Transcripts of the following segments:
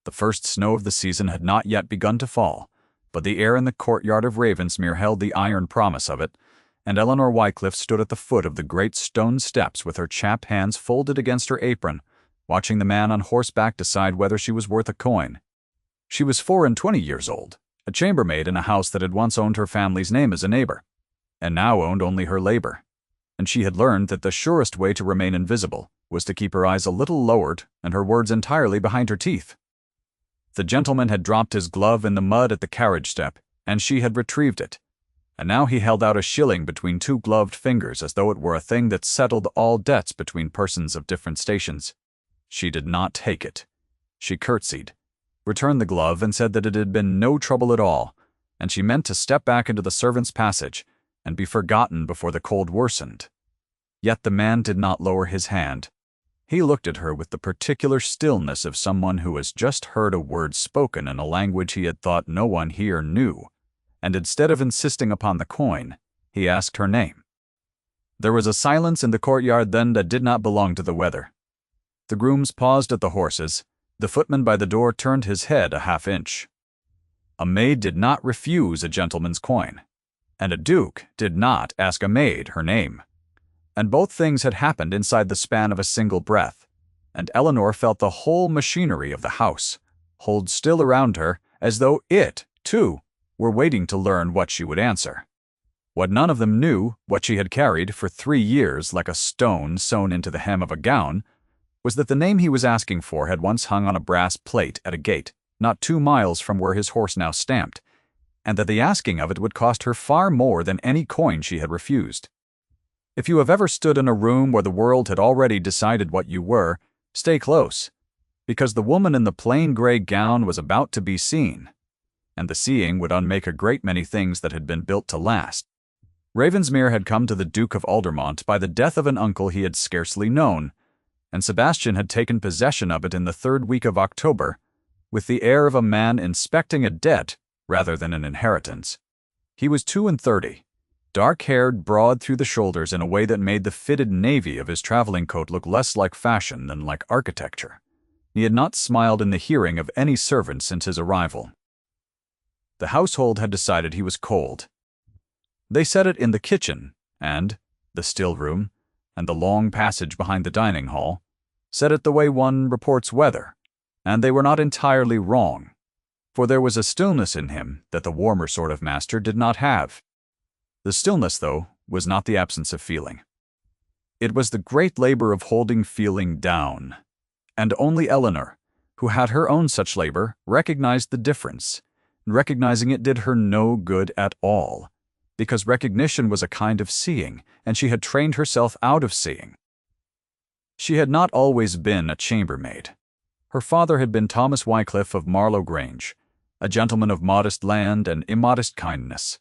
The first snow of the season had not yet begun to fall, but the air in the courtyard of Ravensmere held the iron promise of it, and Eleanor Wycliffe stood at the foot of the great stone steps with her chapped hands folded against her apron, watching the man on horseback decide whether she was worth a coin. She was 24 years old, a chambermaid in a house that had once owned her family's name as a neighbor, and now owned only her labor, and she had learned that the surest way to remain invisible was to keep her eyes a little lowered and her words entirely behind her teeth. The gentleman had dropped his glove in the mud at the carriage step, and she had retrieved it, and now he held out a shilling between two gloved fingers as though it were a thing that settled all debts between persons of different stations. She did not take it. She curtsied, returned the glove, and said that it had been no trouble at all, and she meant to step back into the servants' passage and be forgotten before the cold worsened. Yet the man did not lower his hand. He looked at her with the particular stillness of someone who has just heard a word spoken in a language he had thought no one here knew, and instead of insisting upon the coin, he asked her name. There was a silence in the courtyard then that did not belong to the weather. The grooms paused at the horses. The footman by the door turned his head a half-inch. A maid did not refuse a gentleman's coin, and a duke did not ask a maid her name. And both things had happened inside the span of a single breath, and Eleanor felt the whole machinery of the house hold still around her as though it, too, were waiting to learn what she would answer. What none of them knew, what she had carried for 3 years like a stone sewn into the hem of a gown, was that the name he was asking for had once hung on a brass plate at a gate not 2 miles from where his horse now stamped, and that the asking of it would cost her far more than any coin she had refused. If you have ever stood in a room where the world had already decided what you were, stay close, because the woman in the plain gray gown was about to be seen, and the seeing would unmake a great many things that had been built to last. Ravensmere had come to the Duke of Aldermont by the death of an uncle he had scarcely known, and Sebastian had taken possession of it in the 3rd week of October, with the air of a man inspecting a debt rather than an inheritance. He was 32, dark-haired, broad through the shoulders in a way that made the fitted navy of his traveling coat look less like fashion than like architecture. He had not smiled in the hearing of any servant since his arrival. The household had decided he was cold. They said it in the kitchen, and the still room, and the long passage behind the dining hall, said it the way one reports weather, and they were not entirely wrong, for there was a stillness in him that the warmer sort of master did not have. The stillness, though, was not the absence of feeling. It was the great labor of holding feeling down, and only Eleanor, who had her own such labor, recognized the difference, and recognizing it did her no good at all, because recognition was a kind of seeing, and she had trained herself out of seeing. She had not always been a chambermaid. Her father had been Thomas Wycliffe of Marlow Grange, a gentleman of modest land and immodest kindness,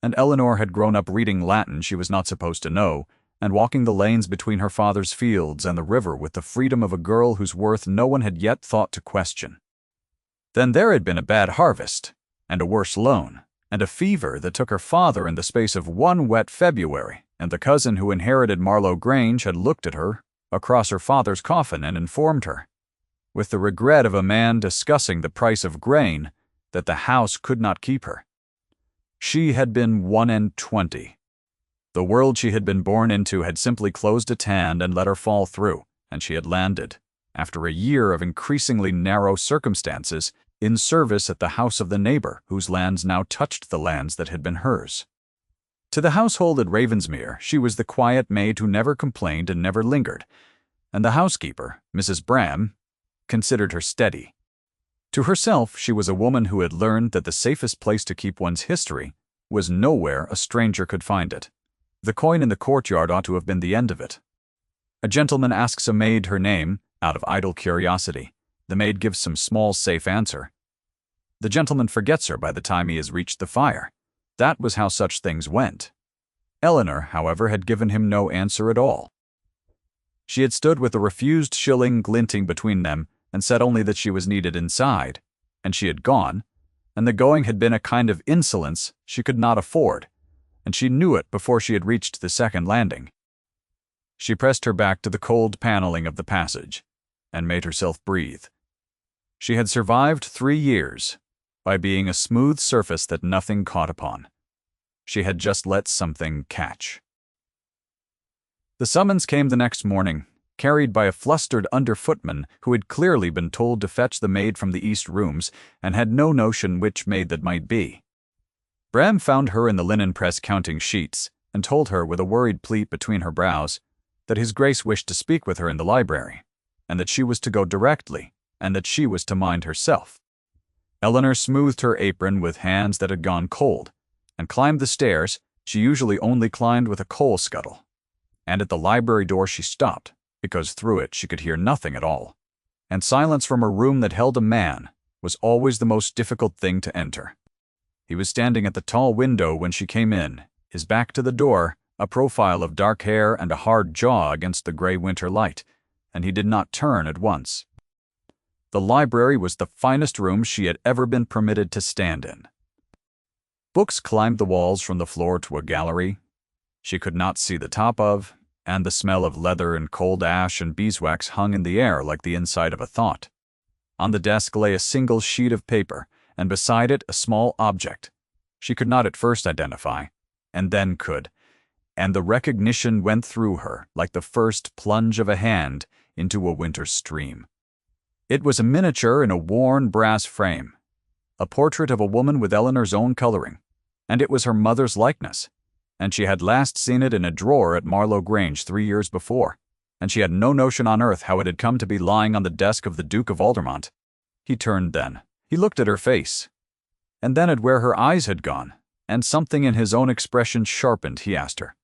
and Eleanor had grown up reading Latin she was not supposed to know, and walking the lanes between her father's fields and the river with the freedom of a girl whose worth no one had yet thought to question. Then there had been a bad harvest, and a worse loan, and a fever that took her father in the space of 1 wet February, and the cousin who inherited Marlow Grange had looked at her across her father's coffin and informed her, with the regret of a man discussing the price of grain, that the house could not keep her. She had been 21. The world she had been born into had simply closed its hand and let her fall through, and she had landed, after a year of increasingly narrow circumstances, in service at the house of the neighbor whose lands now touched the lands that had been hers. To the household at Ravensmere she was the quiet maid who never complained and never lingered, and the housekeeper, Mrs. Bram, considered her steady. To herself she was a woman who had learned that the safest place to keep one's history was nowhere a stranger could find it. The coin in the courtyard ought to have been the end of it. A gentleman asks a maid her name, out of idle curiosity. The maid gives some small safe answer. The gentleman forgets her by the time he has reached the fire. That was how such things went. Eleanor, however, had given him no answer at all. She had stood with a refused shilling glinting between them, and said only that she was needed inside, and she had gone, and the going had been a kind of insolence she could not afford, and she knew it before she had reached the second landing. She pressed her back to the cold paneling of the passage, and made herself breathe. She had survived 3 years by being a smooth surface that nothing caught upon. She had just let something catch. The summons came the next morning, carried by a flustered underfootman who had clearly been told to fetch the maid from the east rooms and had no notion which maid that might be. Bram found her in the linen press counting sheets and told her with a worried pleat between her brows that his grace wished to speak with her in the library, and that she was to go directly, and that she was to mind herself. Eleanor smoothed her apron with hands that had gone cold, and climbed the stairs she usually only climbed with a coal scuttle. And at the library door she stopped, because through it she could hear nothing at all, and silence from a room that held a man was always the most difficult thing to enter. He was standing at the tall window when she came in, his back to the door, a profile of dark hair and a hard jaw against the gray winter light, and he did not turn at once. The library was the finest room she had ever been permitted to stand in. Books climbed the walls from the floor to a gallery she could not see the top of, and the smell of leather and cold ash and beeswax hung in the air like the inside of a thought. On the desk lay a single sheet of paper, and beside it a small object she could not at first identify, and then could, and the recognition went through her like the first plunge of a hand into a winter stream. It was a miniature in a worn brass frame, a portrait of a woman with Eleanor's own coloring, and it was her mother's likeness, and she had last seen it in a drawer at Marlow Grange 3 years before, and she had no notion on earth how it had come to be lying on the desk of the Duke of Aldermont. He turned then. He looked at her face, and then at where her eyes had gone, and something in his own expression sharpened, he asked her,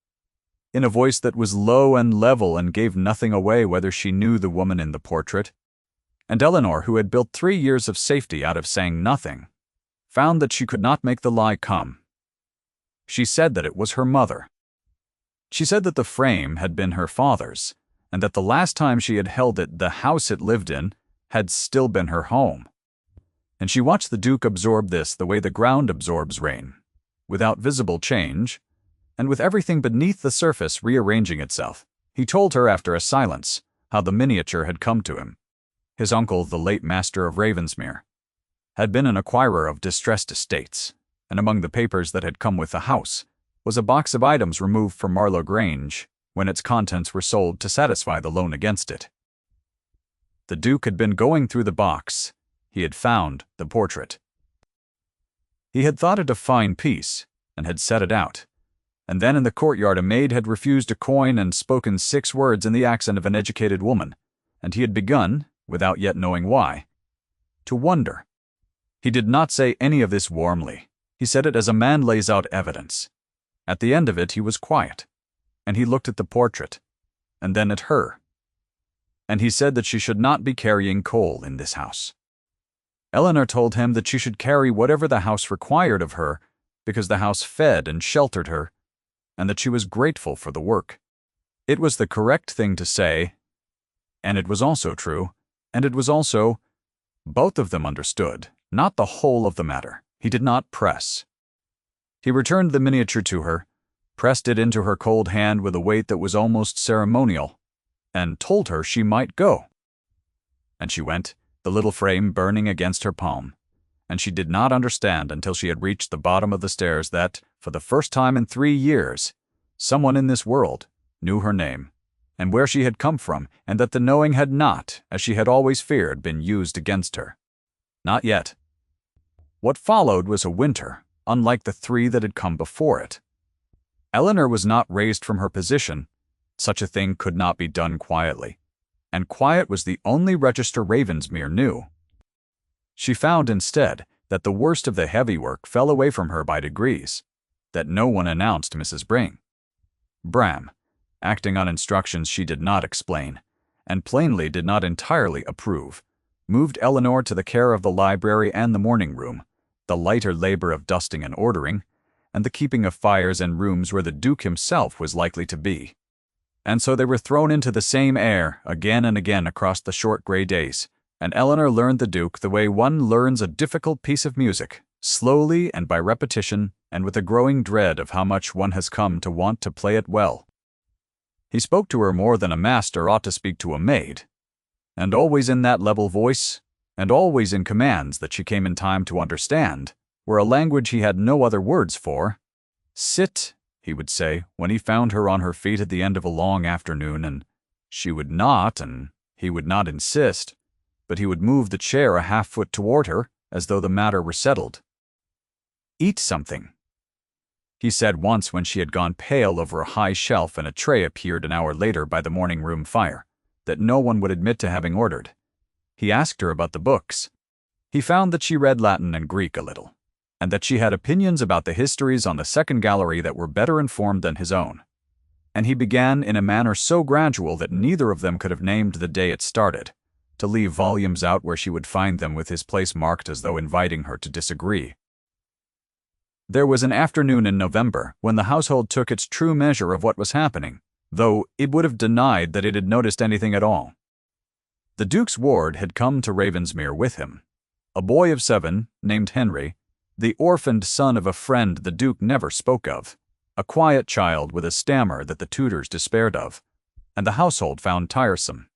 in a voice that was low and level and gave nothing away, whether she knew the woman in the portrait. And Eleanor, who had built 3 years of safety out of saying nothing, found that she could not make the lie come. She said that it was her mother. She said that the frame had been her father's, and that the last time she had held it, the house it lived in had still been her home. And she watched the Duke absorb this the way the ground absorbs rain, without visible change, and with everything beneath the surface rearranging itself. He told her after a silence how the miniature had come to him. His uncle, the late Master of Ravensmere, had been an acquirer of distressed estates, and among the papers that had come with the house was a box of items removed from Marlow Grange when its contents were sold to satisfy the loan against it. The Duke had been going through the box. He had found the portrait. He had thought it a fine piece, and had set it out, and then in the courtyard a maid had refused a coin and spoken 6 words in the accent of an educated woman, and he had begun, without yet knowing why, to wonder. He did not say any of this warmly. He said it as a man lays out evidence. At the end of it he was quiet, and he looked at the portrait, and then at her. And he said that she should not be carrying coal in this house. Eleanor told him that she should carry whatever the house required of her, because the house fed and sheltered her, and that she was grateful for the work. It was the correct thing to say, and it was also true, and it was also, both of them understood, not the whole of the matter. He did not press. He returned the miniature to her, pressed it into her cold hand with a weight that was almost ceremonial, and told her she might go. And she went, the little frame burning against her palm, and she did not understand until she had reached the bottom of the stairs that, for the first time in 3 years, someone in this world knew her name, and where she had come from, and that the knowing had not, as she had always feared, been used against her. Not yet. What followed was a winter, unlike the 3 that had come before it. Eleanor was not raised from her position. Such a thing could not be done quietly, and quiet was the only register Ravensmere knew. She found instead that the worst of the heavy work fell away from her by degrees, that no one announced Mrs. Bring. Bram, acting on instructions she did not explain, and plainly did not entirely approve, moved Eleanor to the care of the library and the morning room, the lighter labor of dusting and ordering, and the keeping of fires in rooms where the Duke himself was likely to be. And so they were thrown into the same air again and again across the short gray days, and Eleanor learned the Duke the way one learns a difficult piece of music, slowly and by repetition, and with a growing dread of how much one has come to want to play it well. He spoke to her more than a master ought to speak to a maid, and always in that level voice, and always in commands that she came in time to understand, were a language he had no other words for. "Sit," he would say, when he found her on her feet at the end of a long afternoon, and she would not, and he would not insist, but he would move the chair a half-foot toward her, as though the matter were settled. "Eat something," he said once when she had gone pale over a high shelf and a tray appeared an hour later by the morning room fire, that no one would admit to having ordered. He asked her about the books. He found that she read Latin and Greek a little, and that she had opinions about the histories on the second gallery that were better informed than his own. And he began in a manner so gradual that neither of them could have named the day it started, to leave volumes out where she would find them with his place marked as though inviting her to disagree. There was an afternoon in November when the household took its true measure of what was happening, though it would have denied that it had noticed anything at all. The Duke's ward had come to Ravensmere with him. A boy of 7, named Henry, the orphaned son of a friend the Duke never spoke of, a quiet child with a stammer that the tutors despaired of, and the household found tiresome.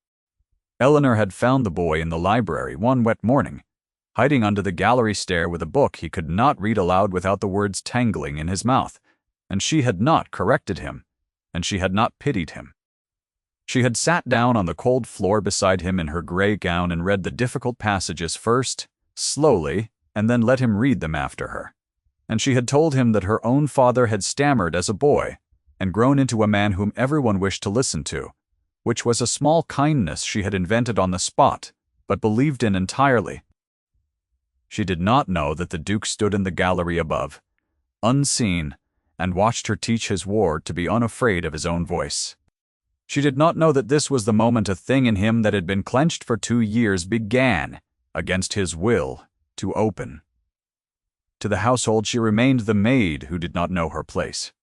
Eleanor had found the boy in the library one wet morning, hiding under the gallery stair with a book he could not read aloud without the words tangling in his mouth, and she had not corrected him, and she had not pitied him. She had sat down on the cold floor beside him in her gray gown and read the difficult passages first, slowly, and then let him read them after her. And she had told him that her own father had stammered as a boy, and grown into a man whom everyone wished to listen to, which was a small kindness she had invented on the spot, but believed in entirely. She did not know that the Duke stood in the gallery above, unseen, and watched her teach his ward to be unafraid of his own voice. She did not know that this was the moment a thing in him that had been clenched for 2 years began, against his will, to open. To the household she remained the maid who did not know her place.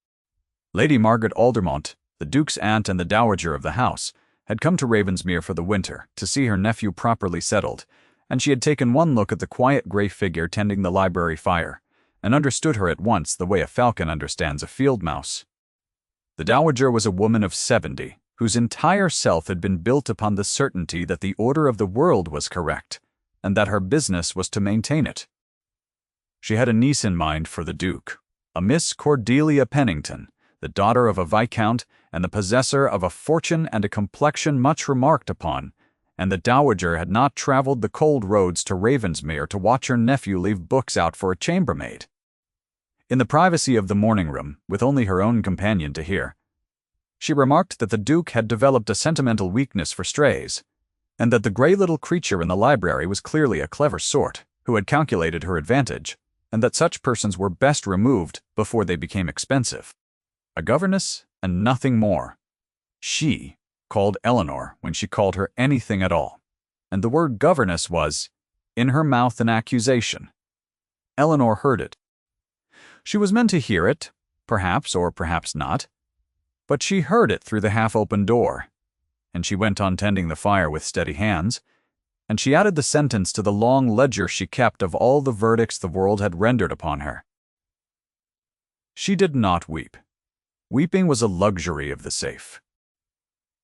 Lady Margaret Aldermont, the Duke's aunt and the dowager of the house, had come to Ravensmere for the winter to see her nephew properly settled, and she had taken one look at the quiet gray figure tending the library fire, and understood her at once the way a falcon understands a field mouse. The dowager was a woman of 70, whose entire self had been built upon the certainty that the order of the world was correct, and that her business was to maintain it. She had a niece in mind for the Duke, a Miss Cordelia Pennington, the daughter of a viscount and the possessor of a fortune and a complexion much remarked upon, and the dowager had not traveled the cold roads to Ravensmere to watch her nephew leave books out for a chambermaid. In the privacy of the morning room, with only her own companion to hear, she remarked that the Duke had developed a sentimental weakness for strays, and that the gray little creature in the library was clearly a clever sort, who had calculated her advantage, and that such persons were best removed before they became expensive. A governess and nothing more. She called Eleanor when she called her anything at all, and the word governess was, in her mouth, an accusation. Eleanor heard it. She was meant to hear it, perhaps or perhaps not, but she heard it through the half-open door, and she went on tending the fire with steady hands, and she added the sentence to the long ledger she kept of all the verdicts the world had rendered upon her. She did not weep. Weeping was a luxury of the safe.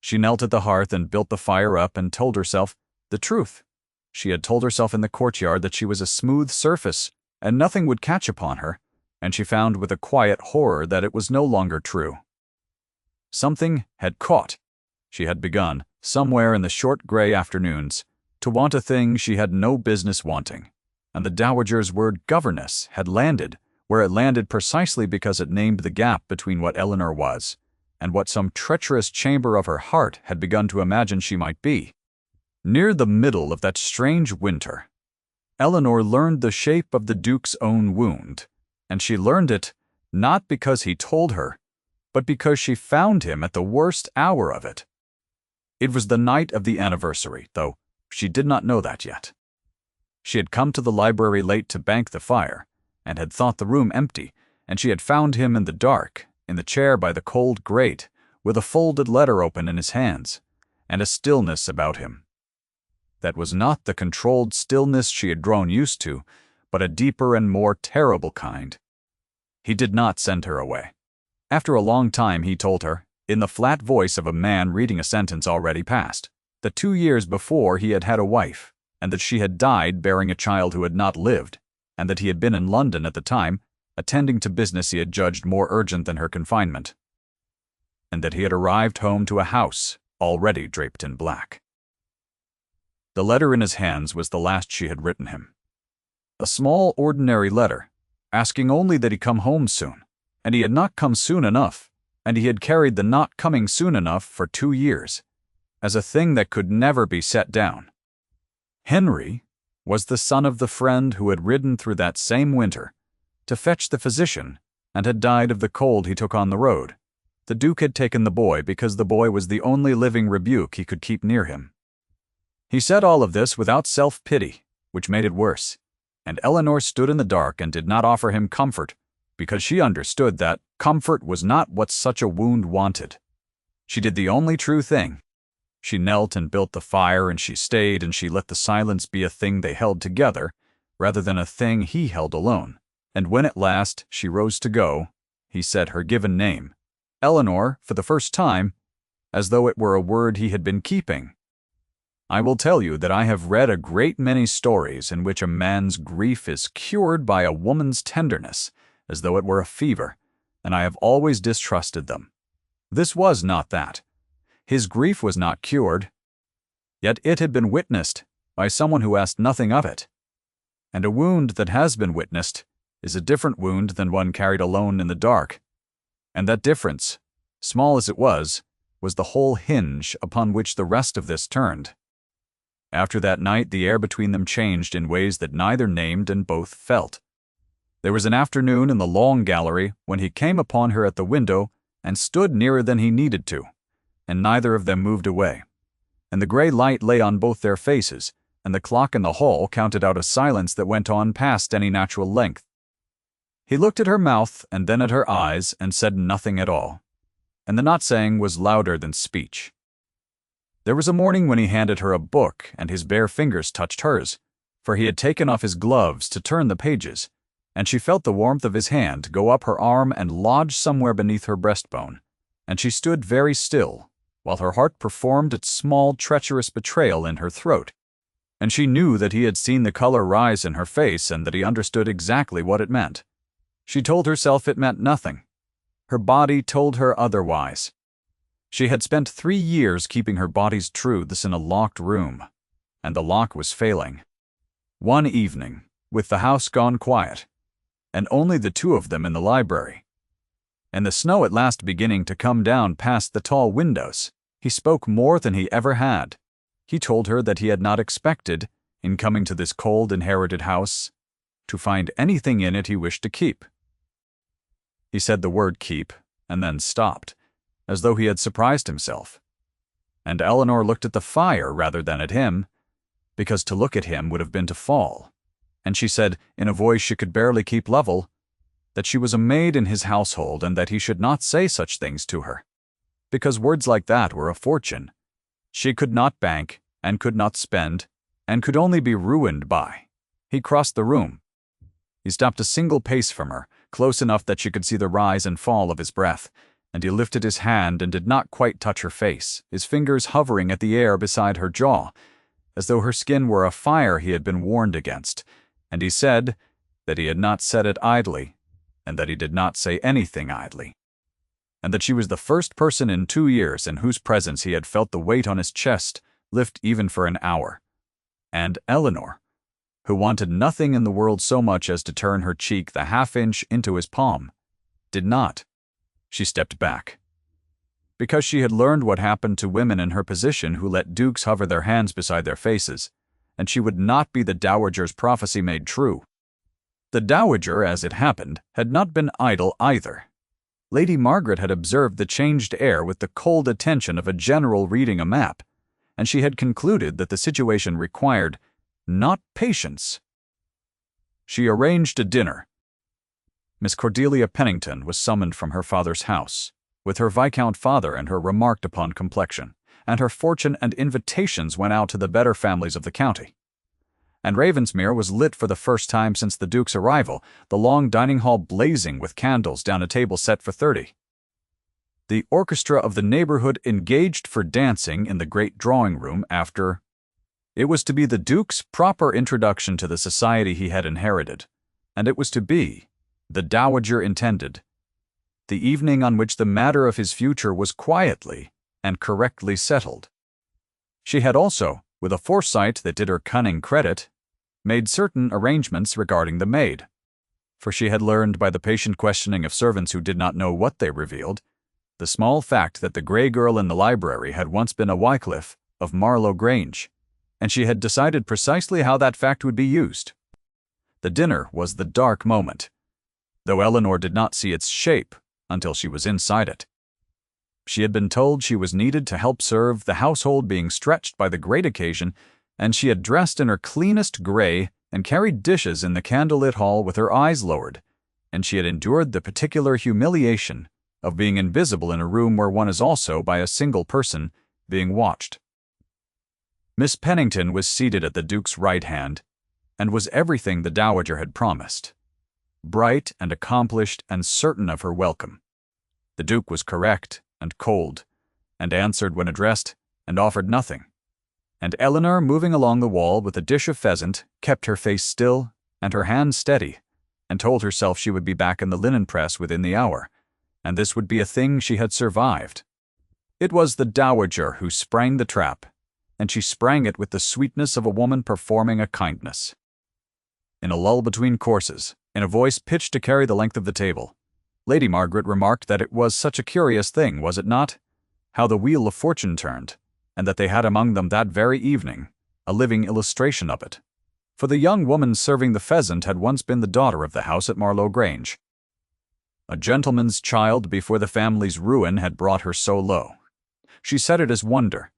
She knelt at the hearth and built the fire up and told herself the truth. She had told herself in the courtyard that she was a smooth surface, and nothing would catch upon her, and she found with a quiet horror that it was no longer true. Something had caught. She had begun, somewhere in the short gray afternoons, to want a thing she had no business wanting, and the dowager's word governess had landed where it landed precisely because it named the gap between what Eleanor was and what some treacherous chamber of her heart had begun to imagine she might be. Near the middle of that strange winter, Eleanor learned the shape of the Duke's own wound, and she learned it not because he told her, but because she found him at the worst hour of it. It was the night of the anniversary, though she did not know that yet. She had come to the library late to bank the fire, and had thought the room empty, and she had found him in the dark, in the chair by the cold grate, with a folded letter open in his hands, and a stillness about him. That was not the controlled stillness she had grown used to, but a deeper and more terrible kind. He did not send her away. After a long time he told her, in the flat voice of a man reading a sentence already past, that 2 years before he had had a wife, and that she had died bearing a child who had not lived, and that he had been in London at the time, attending to business he had judged more urgent than her confinement, and that he had arrived home to a house already draped in black. The letter in his hands was the last she had written him. A small, ordinary letter, asking only that he come home soon, and he had not come soon enough, and he had carried the not coming soon enough for 2 years, as a thing that could never be set down. Henry was the son of the friend who had ridden through that same winter to fetch the physician and had died of the cold he took on the road. The Duke had taken the boy because the boy was the only living rebuke he could keep near him. He said all of this without self-pity, which made it worse, and Eleanor stood in the dark and did not offer him comfort, because she understood that comfort was not what such a wound wanted. She did the only true thing. She knelt and built the fire, and she stayed, and she let the silence be a thing they held together, rather than a thing he held alone. And when at last she rose to go, he said her given name, Eleanor, for the first time, as though it were a word he had been keeping. I will tell you that I have read a great many stories in which a man's grief is cured by a woman's tenderness, as though it were a fever, and I have always distrusted them. This was not that. His grief was not cured, yet it had been witnessed by someone who asked nothing of it. And a wound that has been witnessed is a different wound than one carried alone in the dark. And that difference, small as it was the whole hinge upon which the rest of this turned. After that night, the air between them changed in ways that neither named and both felt. There was an afternoon in the long gallery when he came upon her at the window and stood nearer than he needed to, and neither of them moved away. And the gray light lay on both their faces, and the clock in the hall counted out a silence that went on past any natural length. He looked at her mouth and then at her eyes and said nothing at all, and the not saying was louder than speech. There was a morning when he handed her a book and his bare fingers touched hers, for he had taken off his gloves to turn the pages, and she felt the warmth of his hand go up her arm and lodge somewhere beneath her breastbone, and she stood very still, while her heart performed its small treacherous betrayal in her throat, and she knew that he had seen the color rise in her face and that he understood exactly what it meant. She told herself it meant nothing. Her body told her otherwise. She had spent 3 years keeping her body's truths in a locked room, and the lock was failing. One evening, with the house gone quiet, and only the two of them in the library, and the snow at last beginning to come down past the tall windows, he spoke more than he ever had. He told her that he had not expected, in coming to this cold inherited house, to find anything in it he wished to keep. He said the word keep, and then stopped, as though he had surprised himself. And Eleanor looked at the fire rather than at him, because to look at him would have been to fall. And she said, in a voice she could barely keep level, that she was a maid in his household and that he should not say such things to her, because words like that were a fortune. She could not bank, and could not spend, and could only be ruined by. He crossed the room. He stopped a single pace from her, close enough that she could see the rise and fall of his breath, and he lifted his hand and did not quite touch her face, his fingers hovering at the air beside her jaw, as though her skin were a fire he had been warned against, and he said that he had not said it idly, and that he did not say anything idly, and that she was the first person in 2 years in whose presence he had felt the weight on his chest lift even for an hour. And Eleanor, who wanted nothing in the world so much as to turn her cheek the half-inch into his palm, did not. She stepped back. Because she had learned what happened to women in her position who let dukes hover their hands beside their faces, and she would not be the dowager's prophecy made true. The dowager, as it happened, had not been idle either. Lady Margaret had observed the changed air with the cold attention of a general reading a map, and she had concluded that the situation required not patience. She arranged a dinner. Miss Cordelia Pennington was summoned from her father's house, with her Viscount father and her remarked-upon complexion, and her fortune and invitations went out to the better families of the county. And Ravensmere was lit for the first time since the Duke's arrival, the long dining hall blazing with candles down a table set for 30. The orchestra of the neighborhood engaged for dancing in the great drawing-room after It was to be the Duke's proper introduction to the society he had inherited, and it was to be, the Dowager intended, the evening on which the matter of his future was quietly and correctly settled. She had also, with a foresight that did her cunning credit, made certain arrangements regarding the maid, for she had learned by the patient questioning of servants who did not know what they revealed, the small fact that the gray girl in the library had once been a Wycliffe of Marlow Grange, and she had decided precisely how that fact would be used. The dinner was the dark moment, though Eleanor did not see its shape until she was inside it. She had been told she was needed to help serve, the household being stretched by the great occasion, and she had dressed in her cleanest gray and carried dishes in the candlelit hall with her eyes lowered, and she had endured the particular humiliation of being invisible in a room where one is also, by a single person, being watched. Miss Pennington was seated at the Duke's right hand, and was everything the Dowager had promised. Bright and accomplished and certain of her welcome. The Duke was correct and cold, and answered when addressed, and offered nothing. And Eleanor, moving along the wall with a dish of pheasant, kept her face still and her hand steady, and told herself she would be back in the linen press within the hour, and this would be a thing she had survived. It was the Dowager who sprang the trap, and she sprang it with the sweetness of a woman performing a kindness. In a lull between courses, in a voice pitched to carry the length of the table, Lady Margaret remarked that it was such a curious thing, was it not, how the wheel of fortune turned, and that they had among them that very evening a living illustration of it. For the young woman serving the pheasant had once been the daughter of the house at Marlow Grange. A gentleman's child before the family's ruin had brought her so low. She said it as wonder.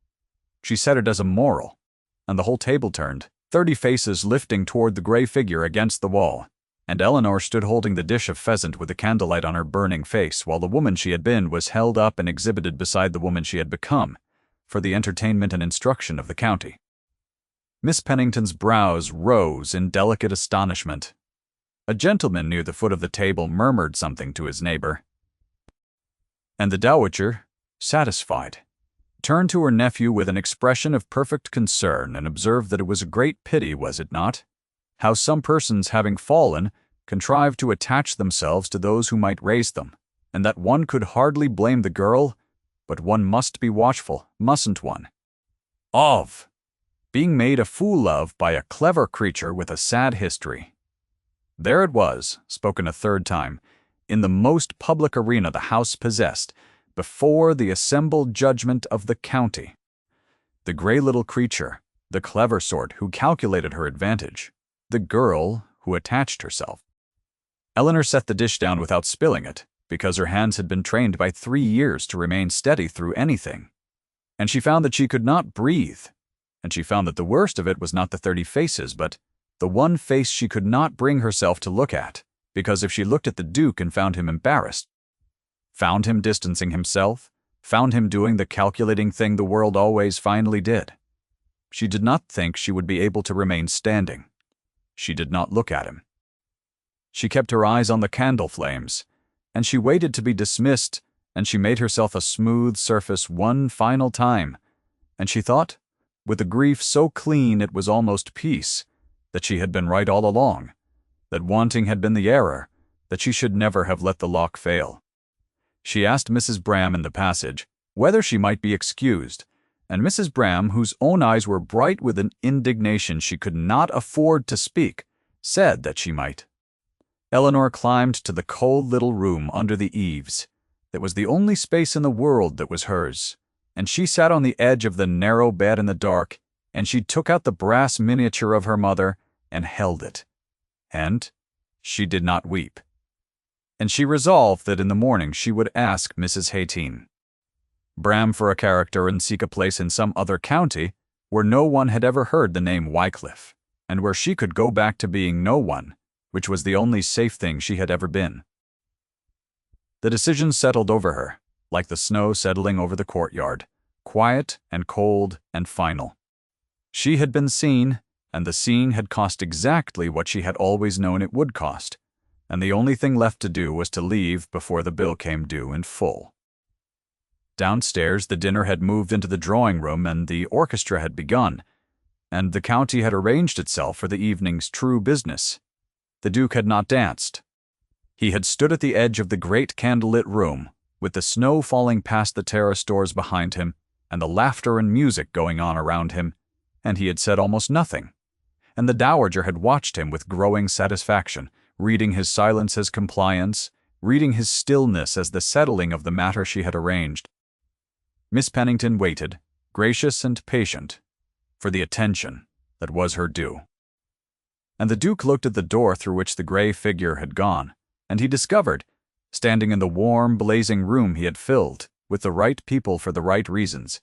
She said it as a moral, and the whole table turned, 30 faces lifting toward the gray figure against the wall, and Eleanor stood holding the dish of pheasant with the candlelight on her burning face, while the woman she had been was held up and exhibited beside the woman she had become, for the entertainment and instruction of the county. Miss Pennington's brows rose in delicate astonishment. A gentleman near the foot of the table murmured something to his neighbor, and the Dowager, satisfied, turned to her nephew with an expression of perfect concern and observed that it was a great pity, was it not, how some persons, having fallen, contrived to attach themselves to those who might raise them, and that one could hardly blame the girl, but one must be watchful, mustn't one, of being made a fool of by a clever creature with a sad history. There it was, spoken a third time, in the most public arena the house possessed, before the assembled judgment of the county. The gray little creature, the clever sort who calculated her advantage, the girl who attached herself. Eleanor set the dish down without spilling it, because her hands had been trained by 3 years to remain steady through anything. And she found that she could not breathe, and she found that the worst of it was not the 30 faces, but the one face she could not bring herself to look at, because if she looked at the Duke and found him embarrassed, found him distancing himself, found him doing the calculating thing the world always finally did, she did not think she would be able to remain standing. She did not look at him. She kept her eyes on the candle flames, and she waited to be dismissed, and she made herself a smooth surface one final time, and she thought, with a grief so clean it was almost peace, that she had been right all along, that wanting had been the error, that she should never have let the lock fail. She asked Mrs. Bram in the passage whether she might be excused, and Mrs. Bram, whose own eyes were bright with an indignation she could not afford to speak, said that she might. Eleanor climbed to the cold little room under the eaves. That was the only space in the world that was hers, and she sat on the edge of the narrow bed in the dark, and she took out the brass miniature of her mother and held it. And she did not weep. And she resolved that in the morning she would ask Mrs. Hateen Bram for a character and seek a place in some other county where no one had ever heard the name Wycliffe, and where she could go back to being no one, which was the only safe thing she had ever been. The decision settled over her, like the snow settling over the courtyard, quiet and cold and final. She had been seen, and the seeing had cost exactly what she had always known it would cost, and the only thing left to do was to leave before the bill came due in full. Downstairs, the dinner had moved into the drawing-room and the orchestra had begun, and the county had arranged itself for the evening's true business. The Duke had not danced. He had stood at the edge of the great candlelit room, with the snow falling past the terrace doors behind him, and the laughter and music going on around him, and he had said almost nothing. And the Dowager had watched him with growing satisfaction, reading his silence as compliance, reading his stillness as the settling of the matter she had arranged. Miss Pennington waited, gracious and patient, for the attention that was her due. And the Duke looked at the door through which the gray figure had gone, and he discovered, standing in the warm, blazing room he had filled, with the right people for the right reasons,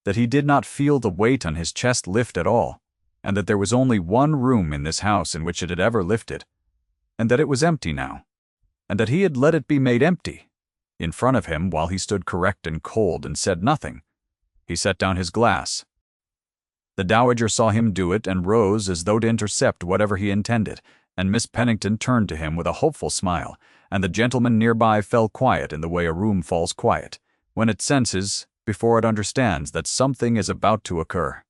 that he did not feel the weight on his chest lift at all, and that there was only one room in this house in which it had ever lifted, and that it was empty now, and that he had let it be made empty. In front of him, while he stood correct and cold and said nothing, he set down his glass. The Dowager saw him do it and rose as though to intercept whatever he intended, and Miss Pennington turned to him with a hopeful smile, and the gentleman nearby fell quiet in the way a room falls quiet, when it senses, before it understands, that something is about to occur.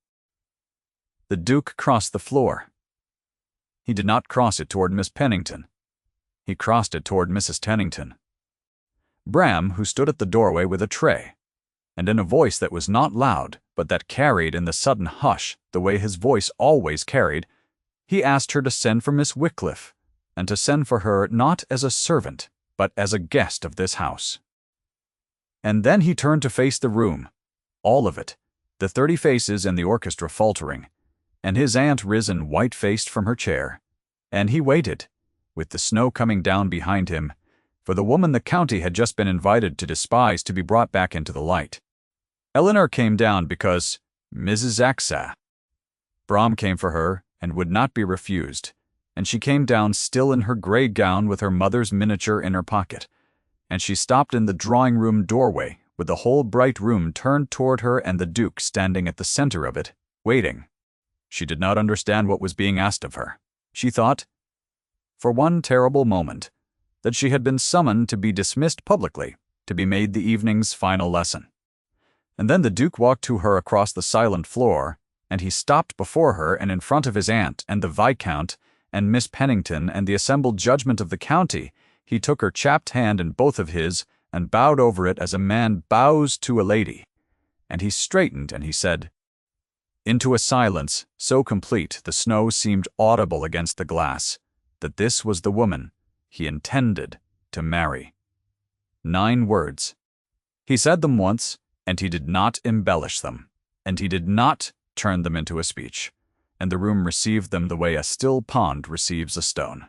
The Duke crossed the floor. He did not cross it toward Miss Pennington. He crossed it toward Mrs. Pennington. Bram, who stood at the doorway with a tray, and in a voice that was not loud, but that carried in the sudden hush the way his voice always carried, he asked her to send for Miss Wycliffe, and to send for her not as a servant, but as a guest of this house. And then he turned to face the room, all of it, the 30 faces and the orchestra faltering, and his aunt risen white-faced from her chair, and he waited, with the snow coming down behind him, for the woman the county had just been invited to despise to be brought back into the light. Eleanor came down because Mrs. Axa. Brom came for her and would not be refused, and she came down still in her gray gown with her mother's miniature in her pocket, and she stopped in the drawing-room doorway with the whole bright room turned toward her and the Duke standing at the center of it, waiting. She did not understand what was being asked of her. She thought, for one terrible moment, that she had been summoned to be dismissed publicly, to be made the evening's final lesson. And then the Duke walked to her across the silent floor, and he stopped before her and in front of his aunt and the Viscount and Miss Pennington and the assembled judgment of the county. He took her chapped hand in both of his and bowed over it as a man bows to a lady. And he straightened and he said, into a silence so complete the snow seemed audible against the glass, that this was the woman he intended to marry. 9 words. He said them once, and he did not embellish them, and he did not turn them into a speech, and the room received them the way a still pond receives a stone.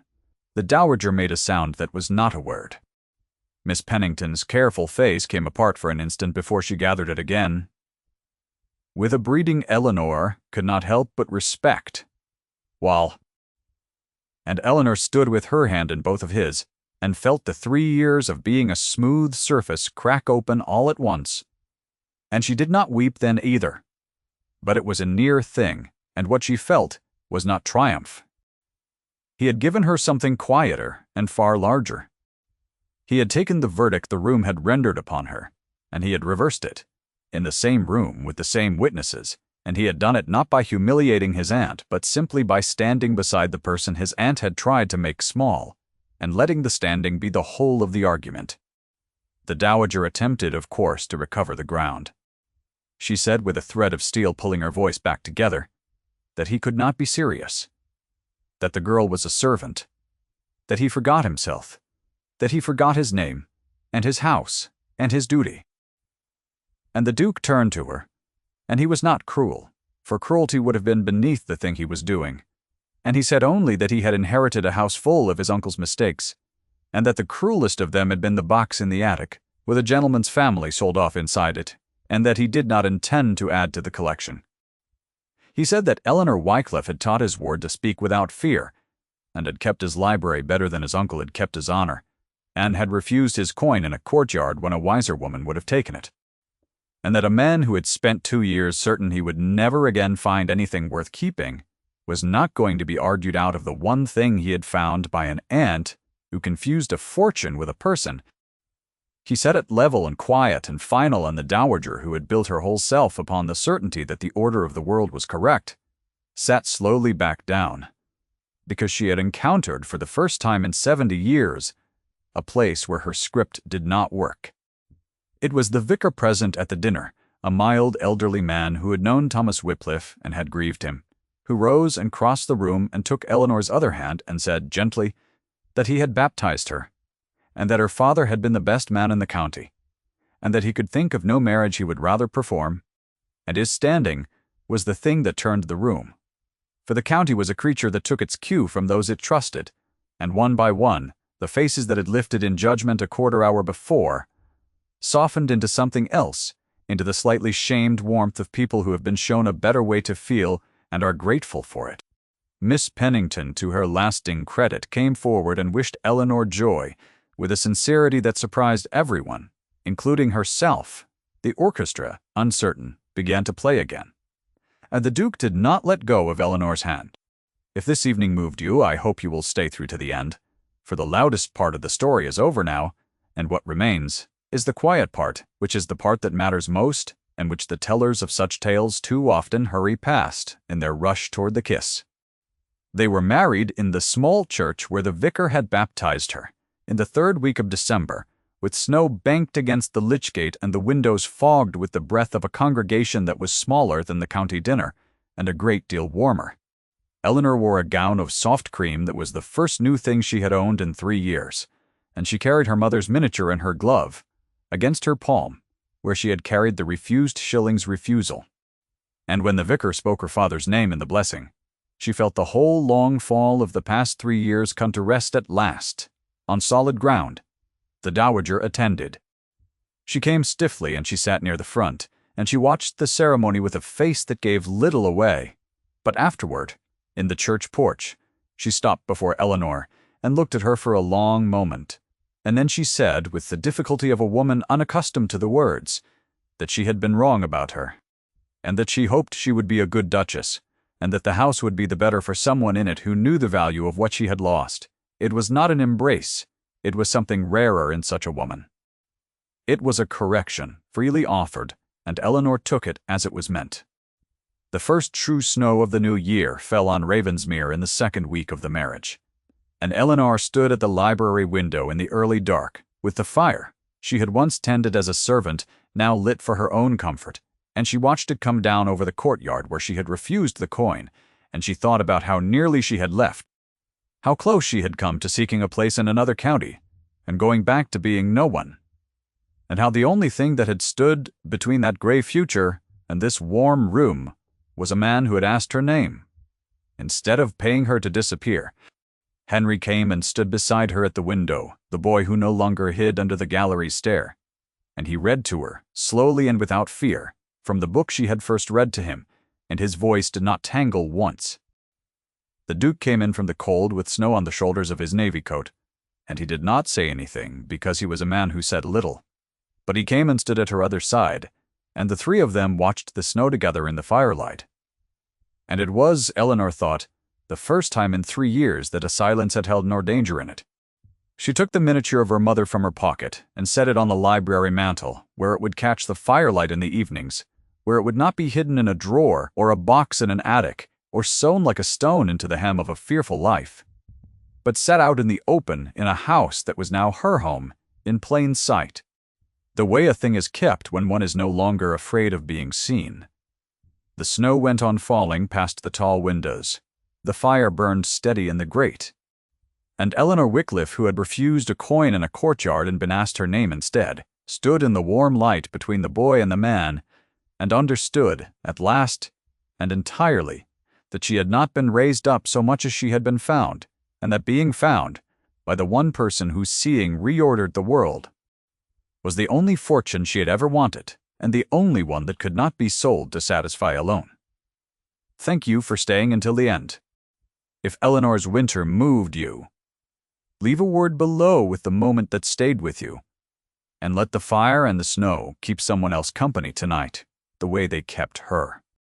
The Dowager made a sound that was not a word. Miss Pennington's careful face came apart for an instant before she gathered it again. With a breeding Eleanor could not help but respect, and Eleanor stood with her hand in both of his, and felt the 3 years of being a smooth surface crack open all at once. And she did not weep then either. But it was a near thing, and what she felt was not triumph. He had given her something quieter and far larger. He had taken the verdict the room had rendered upon her, and he had reversed it, in the same room with the same witnesses, and he had done it not by humiliating his aunt, but simply by standing beside the person his aunt had tried to make small, and letting the standing be the whole of the argument. The Dowager attempted, of course, to recover the ground. She said, with a thread of steel pulling her voice back together, that he could not be serious, that the girl was a servant, that he forgot himself, that he forgot his name, and his house, and his duty. And the Duke turned to her, and he was not cruel, for cruelty would have been beneath the thing he was doing, and he said only that he had inherited a house full of his uncle's mistakes, and that the cruelest of them had been the box in the attic, with a gentleman's family sold off inside it, and that he did not intend to add to the collection. He said that Eleanor Wycliffe had taught his ward to speak without fear, and had kept his library better than his uncle had kept his honor, and had refused his coin in a courtyard when a wiser woman would have taken it, and that a man who had spent 2 years certain he would never again find anything worth keeping was not going to be argued out of the one thing he had found by an aunt who confused a fortune with a person. He set it level and quiet and final on the Dowager who had built her whole self upon the certainty that the order of the world was correct, sat slowly back down, because she had encountered for the first time in 70 years a place where her script did not work. It was the vicar present at the dinner, a mild elderly man who had known Thomas Wycliffe and had grieved him, who rose and crossed the room and took Eleanor's other hand and said gently that he had baptized her, and that her father had been the best man in the county, and that he could think of no marriage he would rather perform, and his standing was the thing that turned the room. For the county was a creature that took its cue from those it trusted, and one by one, the faces that had lifted in judgment a quarter hour before softened into something else, into the slightly shamed warmth of people who have been shown a better way to feel and are grateful for it. Miss Pennington, to her lasting credit, came forward and wished Eleanor joy with a sincerity that surprised everyone, including herself. The orchestra, uncertain, began to play again, and the Duke did not let go of Eleanor's hand. If this evening moved you, I hope you will stay through to the end, for the loudest part of the story is over now, and what remains is the quiet part, which is the part that matters most, and which the tellers of such tales too often hurry past in their rush toward the kiss. They were married in the small church where the vicar had baptized her, in the 3rd week of December, with snow banked against the lych-gate and the windows fogged with the breath of a congregation that was smaller than the county dinner, and a great deal warmer. Eleanor wore a gown of soft cream that was the first new thing she had owned in 3 years, and she carried her mother's miniature in her glove, against her palm, where she had carried the refused shilling's refusal. And when the vicar spoke her father's name in the blessing, she felt the whole long fall of the past 3 years come to rest at last, on solid ground. The dowager attended. She came stiffly and she sat near the front, and she watched the ceremony with a face that gave little away. But afterward, in the church porch, she stopped before Eleanor and looked at her for a long moment, and then she said, with the difficulty of a woman unaccustomed to the words, that she had been wrong about her, and that she hoped she would be a good duchess, and that the house would be the better for someone in it who knew the value of what she had lost. It was not an embrace. It was something rarer in such a woman. It was a correction, freely offered, and Eleanor took it as it was meant. The first true snow of the new year fell on Ravensmere in the 2nd week of the marriage, and Eleanor stood at the library window in the early dark, with the fire she had once tended as a servant now lit for her own comfort, and she watched it come down over the courtyard where she had refused the coin, and she thought about how nearly she had left, how close she had come to seeking a place in another county, and going back to being no one, and how the only thing that had stood between that gray future and this warm room was a man who had asked her name. Instead of paying her to disappear, Henry came and stood beside her at the window, the boy who no longer hid under the gallery stair, and he read to her, slowly and without fear, from the book she had first read to him, and his voice did not tangle once. The Duke came in from the cold with snow on the shoulders of his navy coat, and he did not say anything because he was a man who said little. But he came and stood at her other side, and the 3 of them watched the snow together in the firelight. And it was, Eleanor thought, the first time in 3 years that a silence had held no danger in it. She took the miniature of her mother from her pocket and set it on the library mantel, where it would catch the firelight in the evenings, where it would not be hidden in a drawer or a box in an attic, or sewn like a stone into the hem of a fearful life, but set out in the open in a house that was now her home, in plain sight, the way a thing is kept when one is no longer afraid of being seen. The snow went on falling past the tall windows. The fire burned steady in the grate, and Eleanor Wycliffe, who had refused a coin in a courtyard and been asked her name instead, stood in the warm light between the boy and the man, and understood, at last and entirely, that she had not been raised up so much as she had been found, and that being found, by the one person whose seeing reordered the world, was the only fortune she had ever wanted, and the only one that could not be sold to satisfy alone. Thank you for staying until the end. If Eleanor's winter moved you, leave a word below with the moment that stayed with you, and let the fire and the snow keep someone else company tonight, the way they kept her.